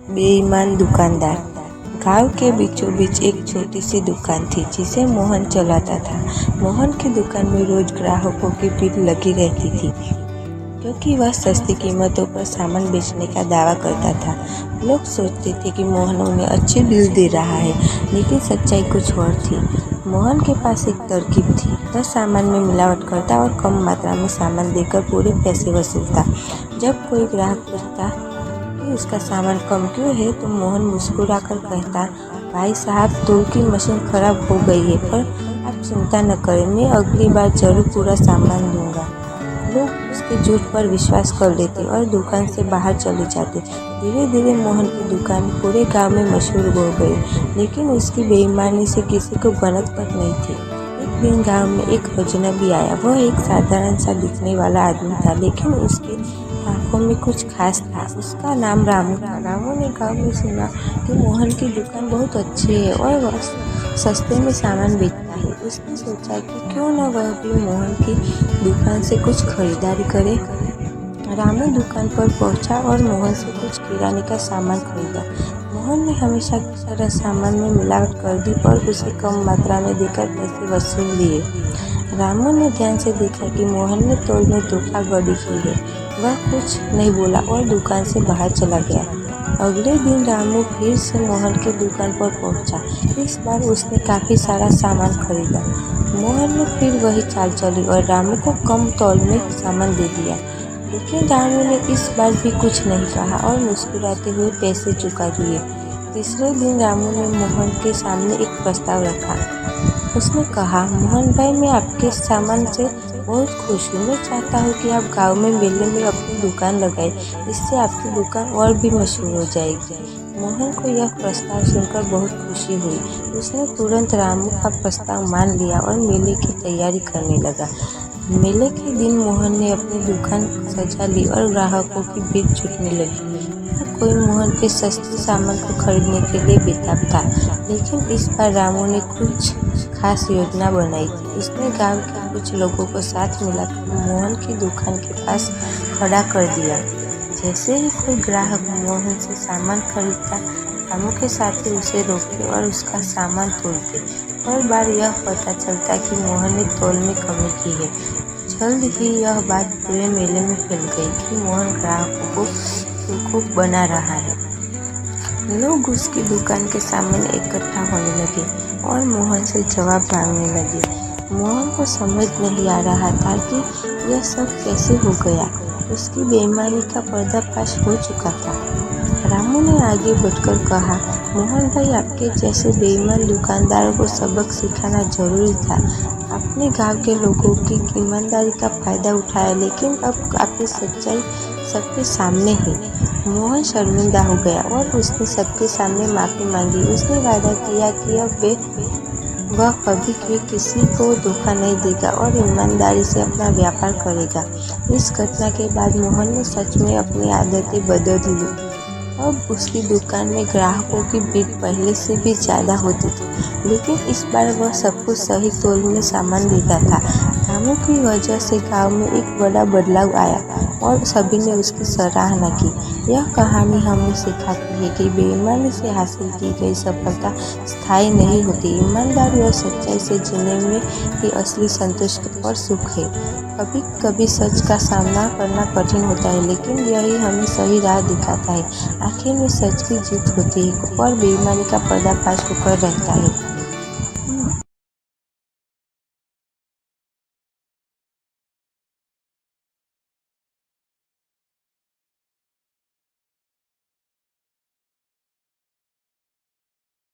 बेईमान दुकानदार। गांव के बीचों बीच एक छोटी सी दुकान थी जिसे मोहन चलाता था। मोहन की दुकान में रोज ग्राहकों की भीड़ लगी रहती थी क्योंकि वह सस्ती कीमतों पर सामान बेचने का दावा करता था। लोग सोचते थे कि मोहन उन्हें अच्छी डील दे रहा है, लेकिन सच्चाई कुछ और थी। मोहन के पास एक तरकीब थी। वह सामान में मिलावट करता और कम मात्रा में सामान देकर पूरे पैसे वसूलता। जब कोई ग्राहक पूछता कि उसका सामान कम क्यों है, तो मोहन मुस्कुराकर कहता, भाई साहब, तोल की मशीन खराब हो गई है, पर आप चिंता न करें, मैं अगली बार जरूर पूरा सामान दूंगा। लोग उसके झूठ पर विश्वास कर लेते और दुकान से बाहर चले जाते। धीरे धीरे मोहन की दुकान पूरे गांव में मशहूर हो गई, लेकिन उसकी बेईमानी से किसी को भनक तक नहीं थी। एक दिन गांव में एक अजनबी आया। वह एक साधारण सा दिखने वाला आदमी था, लेकिन उसकी आंखों में कुछ खास था। उसका नाम रामू था। रामू ने गांव में सुना कि मोहन की दुकान बहुत अच्छी है और वह सस्ते में सामान बेचता है। उसने सोचा कि क्यों न वह भी मोहन की दुकान से कुछ खरीदारी करे। रामू दुकान पर पहुंचा और मोहन से कुछ किराने का सामान खरीदा। मोहन ने हमेशा की तरह सामान में मिलावट कर दी और उसे कम मात्रा में देकर पैसे वसूल लिए। रामू ने ध्यान से देखा कि मोहन ने तौल में धोखाधड़ी की है। वह कुछ नहीं बोला और दुकान से बाहर चला गया। अगले दिन रामू फिर से मोहन की दुकान पर पहुंचा। इस बार उसने काफी सारा सामान खरीदा। मोहन ने फिर वही चाल चली और रामू को कम तौल में सामान दे दिया, लेकिन रामू ने इस बार भी कुछ नहीं कहा और मुस्कुराते हुए पैसे चुका दिए। तीसरे दिन रामू ने मोहन के सामने एक प्रस्ताव रखा। उसने कहा, मोहन भाई, मैं आपके सामान से बहुत खुश हूँ। मैं चाहता हूँ कि आप गांव में मेले में अपनी दुकान लगाएं। इससे आपकी दुकान और भी मशहूर हो जाएगी। मोहन को यह प्रस्ताव सुनकर बहुत खुशी हुई। उसने तुरंत रामू का प्रस्ताव मान लिया और मेले की तैयारी करने लगा। मेले के दिन मोहन ने अपनी दुकान सजा ली और ग्राहकों की भीड़ जुटने लगी। हर कोई मोहन के सस्ते सामान को खरीदने के लिए बेताब था, लेकिन इस बार रामू ने कुछ खास योजना बनाई थी। उसने गांव के कुछ लोगों को साथ मिलाकर मोहन की दुकान के पास खड़ा कर दिया। जैसे ही कोई ग्राहक मोहन से सामान खरीदता, रामू के साथी उसे रोकते और उसका सामान तोलते। हर बार यह पता चलता कि मोहन ने तौल में कमी की है। जल्द ही यह बात पूरे मेले में फैल गई कि मोहन ग्राहकों को बेवकूफ बना रहा है। लोग उसकी दुकान के सामने इकट्ठा होने लगे और मोहन से जवाब मांगने लगे। मोहन को समझ नहीं आ रहा था कि यह सब कैसे हो गया। उसकी बेईमानी का पर्दाफाश हो चुका था। रामू ने आगे बढ़कर कहा, मोहन भाई, आपके जैसे बेईमान दुकानदारों को सबक सिखाना जरूरी था। आपने गांव के लोगों की ईमानदारी का फायदा उठाया, लेकिन अब आपकी सच्चाई सबके सामने है। मोहन शर्मिंदा हो गया और उसने सबके सामने माफी मांगी। उसने वादा किया कि अब वह कभी भी किसी को धोखा नहीं देगा और ईमानदारी से अपना व्यापार करेगा। इस घटना के बाद मोहन ने सच में अपनी आदतें बदल ली। अब उसकी दुकान में ग्राहकों की भीड़ पहले से भी ज्यादा होती थी, लेकिन इस बार वह सबको सही तौल में सामान देता था। रामू की वजह से गांव में एक बड़ा बदलाव आया और सभी ने उसकी सराहना की। यह कहानी हमें सिखाती है कि बेईमानी से हासिल की गई सफलता स्थायी नहीं होती। ईमानदारी और सच्चाई से जीने में ही असली संतोष और सुख है। कभी कभी सच का सामना करना कठिन होता है, लेकिन यही हमें सही राह दिखाता है। आखिर में सच की जीत होती है और बेईमानी का पर्दाफाश होकर रहता है।